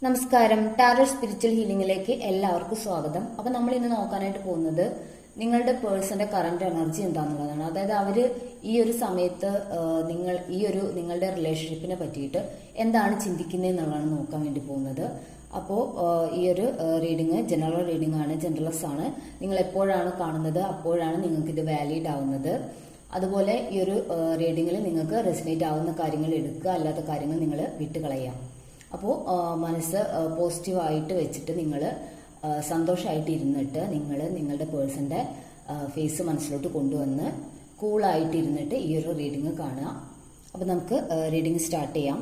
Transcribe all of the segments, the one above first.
നമസ്കാരം. Tarot spiritual ഹീലിംഗിലേക്ക് എല്ലാവർക്കും സ്വാഗതം. അപ്പൊ നമ്മൾ ഇന്ന് നോക്കാനായിട്ട് പോകുന്നത് നിങ്ങളുടെ പേഴ്സന്റെ കറന്റ് എനർജി എന്താണെന്നുള്ളതാണ്. അതായത് അവര് ഈ ഒരു സമയത്ത് നിങ്ങളുടെ റിലേഷൻഷിപ്പിനെ പറ്റിയിട്ട് എന്താണ് ചിന്തിക്കുന്നത് എന്നുള്ളതാണ് നോക്കാൻ വേണ്ടി പോകുന്നത്. അപ്പോൾ ഈ ഒരു റീഡിങ് ജനറൽ റീഡിംഗ് ആണ്, ജനറൽസ് ആണ്. നിങ്ങൾ എപ്പോഴാണ് കാണുന്നത് അപ്പോഴാണ് നിങ്ങൾക്ക് ഇത് വാലിഡ് ആവുന്നത്. അതുപോലെ ഈ ഒരു റീഡിങ്ങിൽ നിങ്ങൾക്ക് റെസിനേറ്റ് ആവുന്ന കാര്യങ്ങൾ എടുക്കുക, അല്ലാത്ത കാര്യങ്ങൾ നിങ്ങൾ വിട്ടുകളയാം. അപ്പോൾ മനസ്സ് പോസിറ്റീവായിട്ട് വെച്ചിട്ട് നിങ്ങൾ സന്തോഷമായിട്ട് ഇരുന്നിട്ട് നിങ്ങളുടെ പേഴ്സന്റെ ഫേസ് മനസ്സിലോട്ട് കൊണ്ടുവന്ന് കൂളായിട്ട് ഇരുന്നിട്ട് ഈ ഒരു റീഡിങ് കാണുക. അപ്പോൾ നമുക്ക് റീഡിങ് സ്റ്റാർട്ട് ചെയ്യാം.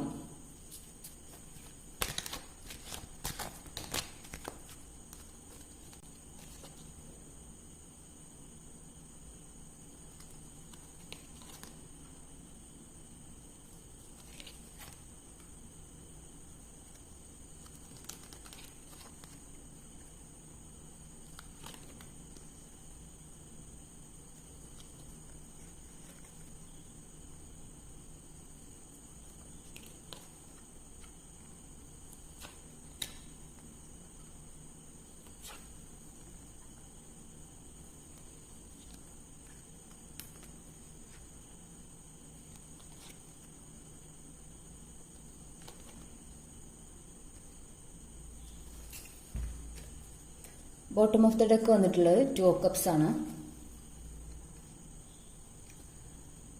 ബോട്ടം ഓഫ് ദ ഡെക്ക് വന്നിട്ടുള്ളത് 2 ഓഫ് കപ്സ് ആണ്.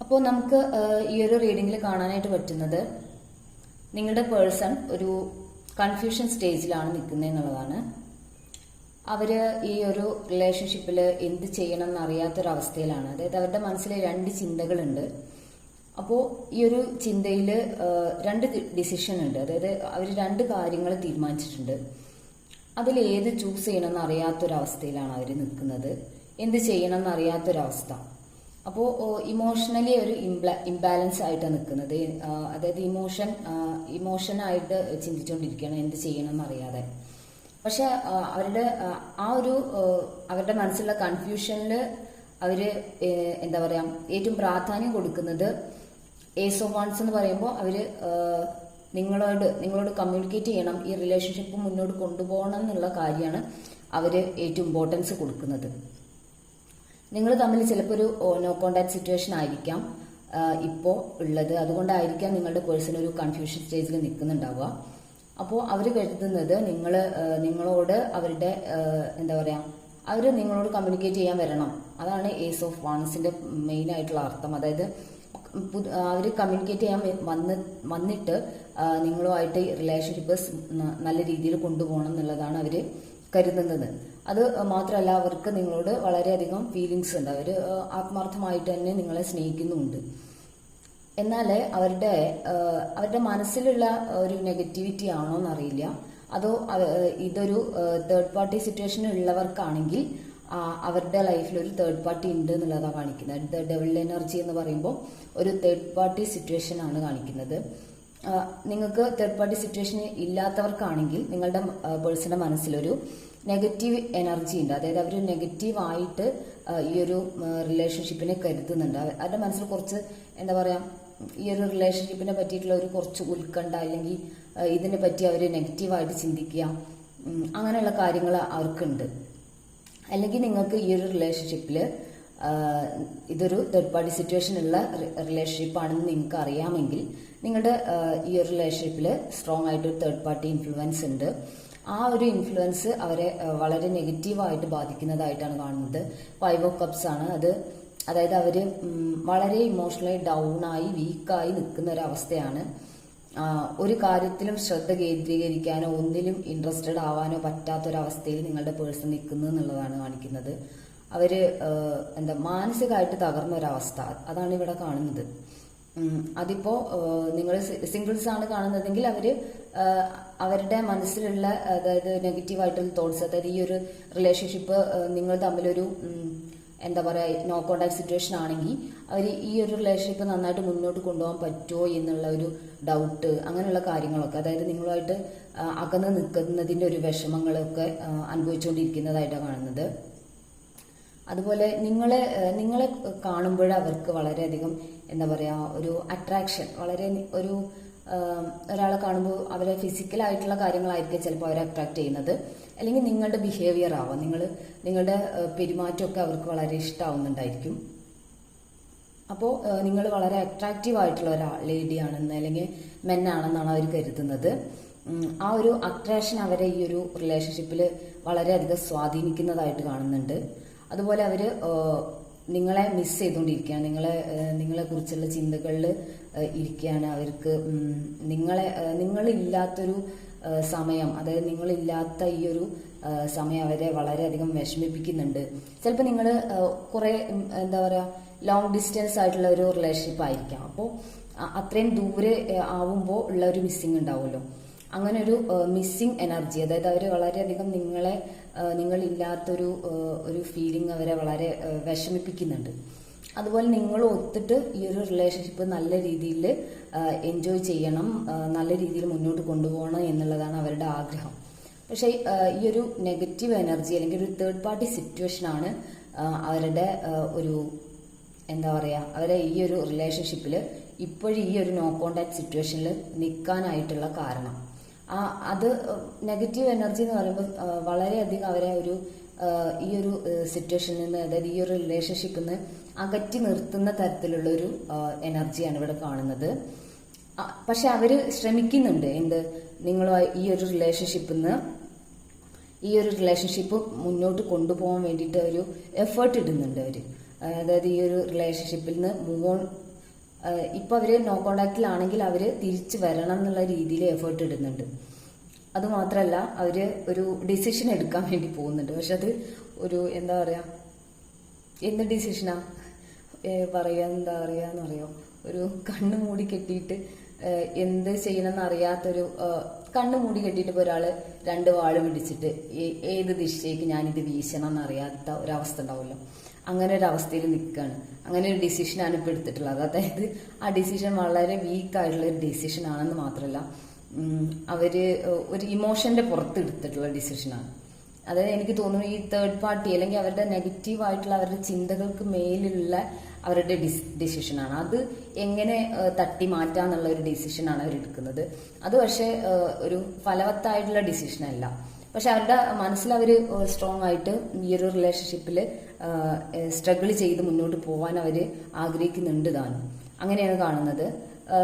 അപ്പോൾ നമുക്ക് ഈ ഒരു റീഡിങ്ങിൽ കാണാനായിട്ട് പറ്റുന്നത് നിങ്ങളുടെ പേഴ്സൺ ഒരു കൺഫ്യൂഷൻ സ്റ്റേജിലാണ് നിൽക്കുന്നത് എന്നുള്ളതാണ്. അവര് ഈ ഒരു റിലേഷൻഷിപ്പിൽ എന്ത് ചെയ്യണം എന്നറിയാത്തൊരവസ്ഥയിലാണ്. അതായത് അവരുടെ മനസ്സിൽ 2 ചിന്തകളുണ്ട്. അപ്പോൾ ഈ ഒരു ചിന്തയിൽ 2 ഡിസിഷൻ ഉണ്ട്. അതായത് അവർ 2 കാര്യങ്ങൾ തീരുമാനിച്ചിട്ടുണ്ട്. അതിൽ ഏത് ചൂസ് ചെയ്യണമെന്ന് അറിയാത്തൊരവസ്ഥയിലാണ് അവർ നിൽക്കുന്നത്. എന്ത് ചെയ്യണം എന്നറിയാത്തൊരവസ്ഥ. അപ്പോൾ ഇമോഷണലി ഒരു ഇംബാലൻസ് ആയിട്ടാണ് നിൽക്കുന്നത്. അതായത് ഇമോഷനായിട്ട് ചിന്തിച്ചുകൊണ്ടിരിക്കുകയാണ് എന്ത് ചെയ്യണം എന്നറിയാതെ. പക്ഷെ അവരുടെ മനസ്സിലുള്ള കൺഫ്യൂഷനിൽ അവര് എന്താ പറയാ ഏറ്റവും പ്രാധാന്യം കൊടുക്കുന്നത് ഏസ് ഓഫ് വാൻസ് എന്ന് പറയുമ്പോൾ അവര് നിങ്ങളോട് കമ്മ്യൂണിക്കേറ്റ് ചെയ്യണം, ഈ റിലേഷൻഷിപ്പ് മുന്നോട്ട് കൊണ്ടുപോകണം എന്നുള്ള കാര്യമാണ് അവര് ഏറ്റവും ഇമ്പോർട്ടൻസ് കൊടുക്കുന്നത്. നിങ്ങൾ തമ്മിൽ ചിലപ്പോൾ ഒരു നോ കോണ്ടാക്ട് സിറ്റുവേഷൻ ആയിരിക്കാം ഇപ്പോൾ ഉള്ളത്. അതുകൊണ്ടായിരിക്കാം നിങ്ങളുടെ പേഴ്സൺ ഒരു കൺഫ്യൂഷൻ സ്റ്റേജിൽ നിൽക്കുന്നുണ്ടാവുക. അപ്പോൾ അവർ കരുതുന്നത് നിങ്ങളോട് അവരുടെ എന്താ പറയാ അവര് നിങ്ങളോട് കമ്മ്യൂണിക്കേറ്റ് ചെയ്യാൻ വരണം. അതാണ് ഏസ് ഓഫ് വാൺസിന്റെ മെയിൻ ആയിട്ടുള്ള അർത്ഥം. അതായത് അവർ കമ്മ്യൂണിക്കേറ്റ് ചെയ്യാൻ വന്നിട്ട് നിങ്ങളുമായിട്ട് റിലേഷൻഷിപ്പ് നല്ല രീതിയിൽ കൊണ്ടുപോകണം എന്നുള്ളതാണ് അവർ കരുതുന്നത്. അത് മാത്രമല്ല, അവർക്ക് നിങ്ങളോട് വളരെയധികം ഫീലിങ്സ് ഉണ്ട്. അവർ ആത്മാർത്ഥമായിട്ട് തന്നെ നിങ്ങളെ സ്നേഹിക്കുന്നുമുണ്ട്. എന്നാൽ അവരുടെ മനസ്സിലുള്ള ഒരു നെഗറ്റിവിറ്റി ആണോ എന്നറിയില്ല. അതോ ഇതൊരു തേർഡ് പാർട്ടി സിറ്റുവേഷൻ ഉള്ളവർക്കാണെങ്കിൽ അവരുടെ ലൈഫിൽ ഒരു തേർഡ് പാർട്ടി ഉണ്ട് എന്നുള്ളതാണ് കാണിക്കുന്നത്. ഡബിൾ എനർജി എന്ന് പറയുമ്പോൾ ഒരു തേർഡ് പാർട്ടി സിറ്റുവേഷൻ ആണ് കാണിക്കുന്നത്. നിങ്ങൾക്ക് തേർഡ് പാർട്ടി സിറ്റുവേഷൻ ഇല്ലാത്തവർക്കാണെങ്കിൽ നിങ്ങളുടെ പേഴ്സന്റെ മനസ്സിലൊരു നെഗറ്റീവ് എനർജി ഉണ്ട്. അതായത് അവർ നെഗറ്റീവായിട്ട് ഈ ഒരു റിലേഷൻഷിപ്പിനെ കരുതുന്നുണ്ട്. അവരുടെ മനസ്സിൽ കുറച്ച് എന്താ പറയാ ഈ ഒരു റിലേഷൻഷിപ്പിനെ പറ്റിയിട്ടുള്ള ഒരു കുറച്ച് ഉത്കണ്ഠ, അല്ലെങ്കിൽ ഇതിനെ പറ്റി അവർ നെഗറ്റീവായിട്ട് ചിന്തിക്കുക, അങ്ങനെയുള്ള കാര്യങ്ങൾ അവർക്കുണ്ട്. അല്ലെങ്കിൽ നിങ്ങൾക്ക് ഈ ഒരു റിലേഷൻഷിപ്പിൽ ഇതൊരു തേർഡ് പാർട്ടി സിറ്റുവേഷൻ ഉള്ള റിലേഷൻഷിപ്പ് ആണെന്ന് നിങ്ങൾക്ക് അറിയാമെങ്കിൽ നിങ്ങളുടെ ഈ ഒരു റിലേഷൻഷിപ്പിൽ സ്ട്രോങ് ആയിട്ട് ഒരു തേർഡ് പാർട്ടി ഇൻഫ്ലുവൻസ് ഉണ്ട്. ആ ഒരു ഇൻഫ്ലുവൻസ് അവരെ വളരെ നെഗറ്റീവായിട്ട് ബാധിക്കുന്നതായിട്ടാണ് കാണുന്നത്. 5 ഓഫ് കപ്സ് ആണ് അത്. അതായത് അവര് വളരെ ഇമോഷണലി ഡൗൺ ആയി വീക്കായി നിൽക്കുന്ന ഒരു അവസ്ഥയാണ്. ഒരു കാര്യത്തിലും ശ്രദ്ധ കേന്ദ്രീകരിക്കാനോ ഒന്നിലും ഇൻട്രസ്റ്റഡ് ആവാനോ പറ്റാത്തൊരവസ്ഥയിൽ നിങ്ങളുടെ പേഴ്സൺ നിൽക്കുന്നു എന്നുള്ളതാണ് കാണിക്കുന്നത്. അവര് മാനസികമായിട്ട് തകർന്ന ഒരവസ്ഥ, അതാണ് ഇവിടെ കാണുന്നത്. അതിപ്പോ നിങ്ങൾ സിംഗിൾസ് ആണ് കാണുന്നതെങ്കിൽ അവരുടെ മനസ്സിലുള്ള അതായത് നെഗറ്റീവായിട്ടുള്ള തോട്ട്സ്, അതായത് ഈ ഒരു റിലേഷൻഷിപ്പ് നിങ്ങൾ തമ്മിലൊരു എന്താ പറയുക നോ കോണ്ടാക്ട് സിറ്റുവേഷൻ ആണെങ്കിൽ അവർ ഈ ഒരു റിലേഷൻഷിപ്പ് നന്നായിട്ട് മുന്നോട്ട് കൊണ്ടുപോകാൻ പറ്റുമോ എന്നുള്ള ഒരു ഡൗട്ട്, അങ്ങനെയുള്ള കാര്യങ്ങളൊക്കെ, അതായത് നിങ്ങളുമായിട്ട് അകന്ന് നിൽക്കുന്നതിന്റെ ഒരു വിഷമങ്ങളൊക്കെ അനുഭവിച്ചുകൊണ്ടിരിക്കുന്നതായിട്ടാണ് കാണുന്നത്. അതുപോലെ നിങ്ങളെ കാണുമ്പോൾ അവർക്ക് വളരെയധികം എന്താ പറയാ ഒരു അട്രാക്ഷൻ, വളരെ ഒരു ഒരാളെ കാണുമ്പോൾ അവരെ ഫിസിക്കലായിട്ടുള്ള കാര്യങ്ങളായിരിക്കും ചിലപ്പോൾ അവരെ അട്രാക്ട് ചെയ്യുന്നത്, അല്ലെങ്കിൽ നിങ്ങളുടെ ബിഹേവിയർ ആവാം, നിങ്ങളുടെ പെരുമാറ്റമൊക്കെ അവർക്ക് വളരെ ഇഷ്ടമാവുന്നുണ്ടായിരിക്കും. അപ്പോൾ നിങ്ങൾ വളരെ അട്രാക്റ്റീവ് ആയിട്ടുള്ള ലേഡിയാണെന്ന് അല്ലെങ്കിൽ മെന്നാണെന്നാണ് അവർ കരുതുന്നത്. ആ ഒരു അട്രാക്ഷൻ അവരെ ഈ ഒരു റിലേഷൻഷിപ്പിൽ വളരെയധികം സ്വാധീനിക്കുന്നതായിട്ട് കാണുന്നുണ്ട്. അതുപോലെ അവർ നിങ്ങളെ മിസ് ചെയ്തുകൊണ്ടിരിക്കുകയാണ്, നിങ്ങളെ കുറിച്ചുള്ള ചിന്തകളിൽ ഇരിക്കുകയാണ്. അവർക്ക് നിങ്ങളില്ലാത്തൊരു സമയം, അതായത് നിങ്ങളില്ലാത്ത ഈ ഒരു സമയം അവരെ വളരെയധികം വിഷമിപ്പിക്കുന്നുണ്ട്. ചിലപ്പോൾ നിങ്ങൾ കുറെ എന്താ പറയുക ലോങ് ഡിസ്റ്റൻസ് ആയിട്ടുള്ള ഒരു റിലേഷൻഷിപ്പ് ആയിരിക്കാം. അപ്പോൾ അത്രയും ദൂരെ ആവുമ്പോൾ ഉള്ള ഒരു മിസ്സിങ് ഉണ്ടാവുമല്ലോ, അങ്ങനെ ഒരു മിസ്സിങ് എനർജി, അതായത് അവർ വളരെയധികം നിങ്ങളില്ലാത്തൊരു ഫീലിംഗ് അവരെ വളരെ വിഷമിപ്പിക്കുന്നുണ്ട്. അതുപോലെ നിങ്ങൾ ഒത്തിട്ട് ഈ ഒരു റിലേഷൻഷിപ്പ് നല്ല രീതിയിൽ എൻജോയ് ചെയ്യണം, നല്ല രീതിയിൽ മുന്നോട്ട് കൊണ്ടുപോകണം എന്നുള്ളതാണ് അവരുടെ ആഗ്രഹം. പക്ഷേ ഈ ഒരു നെഗറ്റീവ് എനർജി അല്ലെങ്കിൽ ഒരു തേർഡ് പാർട്ടി സിറ്റുവേഷനാണ് അവരുടെ ഒരു എന്താ പറയുക അവരെ ഈ ഒരു റിലേഷൻഷിപ്പിൽ ഇപ്പോഴും ഈ ഒരു നോ കോണ്ടാക്ട് സിറ്റുവേഷനിൽ നിൽക്കാനായിട്ടുള്ള കാരണം. അത് നെഗറ്റീവ് എനർജി എന്ന് പറയുമ്പോൾ വളരെയധികം അവരെ ഈ ഒരു സിറ്റുവേഷനിൽ നിന്ന്, അതായത് ഈ ഒരു റിലേഷൻഷിപ്പിൽ നിന്ന് അകറ്റി നിർത്തുന്ന തരത്തിലുള്ള ഒരു എനർജിയാണ് ഇവിടെ കാണുന്നത്. പക്ഷെ അവര് ശ്രമിക്കുന്നുണ്ട് നിങ്ങളുമായി ഈ ഒരു റിലേഷൻഷിപ്പ് മുന്നോട്ട് കൊണ്ടുപോകാൻ വേണ്ടിയിട്ട് ഒരു എഫേർട്ട് ഇടുന്നുണ്ട് അവര്. അതായത് ഈ ഒരു റിലേഷൻഷിപ്പിൽ നിന്ന് മൂവ് ഓൺ, ഇപ്പൊ അവര് നോ കോണ്ടാക്റ്റിലാണെങ്കിൽ അവര് തിരിച്ചു വരണം എന്നുള്ള രീതിയിൽ എഫേർട്ട് ഇടുന്നുണ്ട്. അതുമാത്രമല്ല അവര് ഒരു ഡിസിഷൻ എടുക്കാൻ വേണ്ടി പോകുന്നുണ്ട്. പക്ഷെ അത് ഒരു എന്താ പറയാ എന്ത് ഡിസിഷനാ എന്താ പറയാന്നറിയോ, ഒരു കണ്ണു മൂടി കെട്ടിയിട്ട് എന്ത് ചെയ്യണമെന്ന് അറിയാത്തൊരു കണ്ണു മൂടി കെട്ടിയിട്ട് ഇപ്പോൾ ഒരാള് 2 വാള് പിടിച്ചിട്ട് ഏത് ദിശയ്ക്ക് ഞാനിത് വീശണം എന്നറിയാത്ത ഒരവസ്ഥ ഉണ്ടാവുമല്ലോ, അങ്ങനെ ഒരു അവസ്ഥയിൽ നിൽക്കുകയാണ്. അങ്ങനെ ഒരു ഡിസിഷനാണ് ഇപ്പോൾ എടുത്തിട്ടുള്ളത്. അതായത് ആ ഡിസിഷൻ വളരെ വീക്കായിട്ടുള്ള ഒരു ഡിസിഷൻ ആണെന്ന് മാത്രമല്ല അവര് ഒരു ഇമോഷന്റെ പുറത്ത് എടുത്തിട്ടുള്ള ഡിസിഷനാണ്. അതായത് എനിക്ക് തോന്നുന്നു ഈ തേർഡ് പാർട്ടി അല്ലെങ്കിൽ അവരുടെ നെഗറ്റീവ് ആയിട്ടുള്ള അവരുടെ ചിന്തകൾക്ക് മേലുള്ള അവരുടെ ഡിസിഷനാണ്. അത് എങ്ങനെ തട്ടി മാറ്റാന്നുള്ള ഒരു ഡിസിഷനാണ് അവർ എടുക്കുന്നത്. അത് പക്ഷെ ഒരു ഫലവത്തായിട്ടുള്ള ഡിസിഷനല്ല. പക്ഷെ അവരുടെ മനസ്സിൽ അവർ സ്ട്രോങ് ആയിട്ട് ഈ ഒരു റിലേഷൻഷിപ്പിൽ സ്ട്രഗിൾ ചെയ്ത് മുന്നോട്ട് പോകാൻ അവർ ആഗ്രഹിക്കുന്നുണ്ട് താനും. അങ്ങനെയാണ് കാണുന്നത്.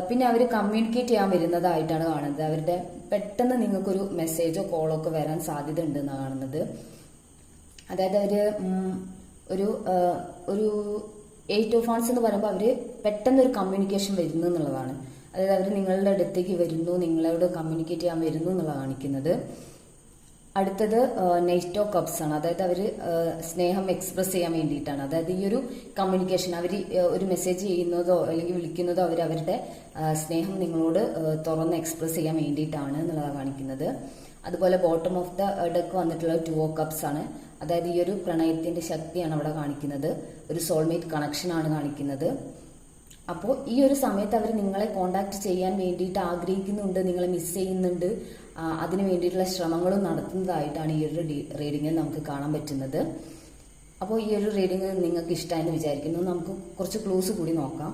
പിന്നെ അവർ കമ്മ്യൂണിക്കേറ്റ് ചെയ്യാൻ വരുന്നതായിട്ടാണ് കാണുന്നത്. അവരുടെ പെട്ടെന്ന് നിങ്ങൾക്കൊരു മെസ്സേജോ കോളോ ഒക്കെ വരാൻ സാധ്യത ഉണ്ടെന്നാണ് കാണുന്നത്. അതായത് അവര് ഒരു 8 ഓഫ് വാണ്ട്സ് എന്ന് പറയുമ്പോൾ അവര് പെട്ടെന്ന് ഒരു കമ്മ്യൂണിക്കേഷൻ വരുന്നു എന്നുള്ളതാണ്. അതായത് അവർ നിങ്ങളുടെ അടുത്തേക്ക് വരുന്നു, നിങ്ങളോട് കമ്മ്യൂണിക്കേറ്റ് ചെയ്യാൻ വരുന്നു എന്നുള്ളതാണ് കാണിക്കുന്നത്. അടുത്തത് നൈറ്റ് ഓഫ് കപ്സ് ആണ്. അതായത് അവർ സ്നേഹം എക്സ്പ്രസ് ചെയ്യാൻ വേണ്ടിയിട്ടാണ്. അതായത് ഈ ഒരു കമ്മ്യൂണിക്കേഷൻ അവർ ഒരു മെസ്സേജ് ചെയ്യുന്നതോ അല്ലെങ്കിൽ വിളിക്കുന്നതോ അവരുടെ സ്നേഹം നിങ്ങളോട് തുറന്ന് എക്സ്പ്രസ് ചെയ്യാൻ വേണ്ടിയിട്ടാണ് എന്നുള്ളതാണ് കാണിക്കുന്നത്. അതുപോലെ ബോട്ടം ഓഫ് ദ ഡെക്ക് വന്നിട്ടുള്ള 2 ഓഫ് കപ്സ് ആണ്. അതായത് ഈ ഒരു പ്രണയത്തിന്റെ ശക്തിയാണ് അവിടെ കാണിക്കുന്നത്. ഒരു സോൾമേറ്റ് കണക്ഷൻ ആണ് കാണിക്കുന്നത്. അപ്പോൾ ഈ ഒരു സമയത്ത് അവർ നിങ്ങളെ കോണ്ടാക്ട് ചെയ്യാൻ വേണ്ടിയിട്ട് ആഗ്രഹിക്കുന്നുണ്ട്, നിങ്ങളെ മിസ് ചെയ്യുന്നുണ്ട്, അതിനു വേണ്ടിയിട്ടുള്ള ശ്രമങ്ങളും നടത്തുന്നതായിട്ടാണ് ഈ ഒരു റീഡിങ്ങിൽ നമുക്ക് കാണാൻ പറ്റുന്നത്. അപ്പോൾ ഈ ഒരു റീഡിങ് നിങ്ങൾക്ക് ഇഷ്ടമായെന്ന് വിചാരിക്കുന്നു. നമുക്ക് കുറച്ച് ക്ലൂസ് കൂടി നോക്കാം.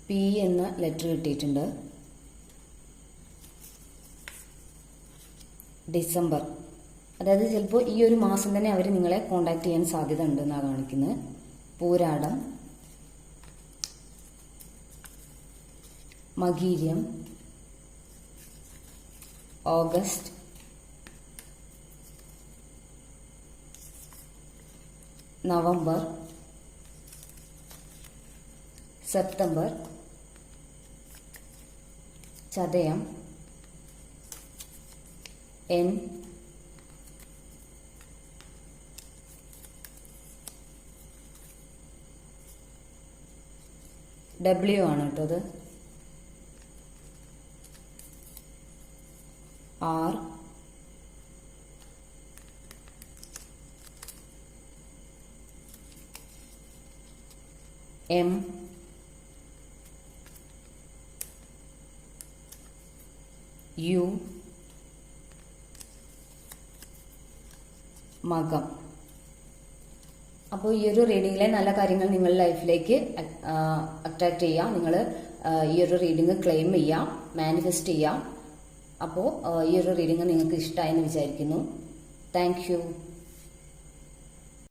പി എന്ന ലെറ്റർ കിട്ടിയിട്ടുണ്ട്. ഡിസംബർ, അതായത് ചിലപ്പോൾ ഈ ഒരു മാസം തന്നെ അവർ നിങ്ങളെ കോണ്ടാക്ട് ചെയ്യാൻ സാധ്യത ഉണ്ടെന്നാണ് കാണിക്കുന്നത്. പൂരാടം, മകീര്യം, ഓഗസ്റ്റ്, നവംബർ, സെപ്റ്റംബർ, ചതയം, എൻ, ഡബ്ല്യു ആണ് കേട്ടോ അത്, ആർ, എം, യു, മകം. അപ്പോൾ ഈ ഒരു റീഡിങ്ങിലെ നല്ല കാര്യങ്ങൾ നിങ്ങളുടെ ലൈഫിലേക്ക് അട്രാക്ട് ചെയ്യാം. നിങ്ങൾ ഈ ഒരു റീഡിങ് ക്ലെയിം ചെയ്യാം, മാനിഫെസ്റ്റ് ചെയ്യാം. അപ്പോൾ ഈ ഒരു റീഡിങ് നിങ്ങൾക്ക് ഇഷ്ടമായെന്ന് വിചാരിക്കുന്നു. Thank you.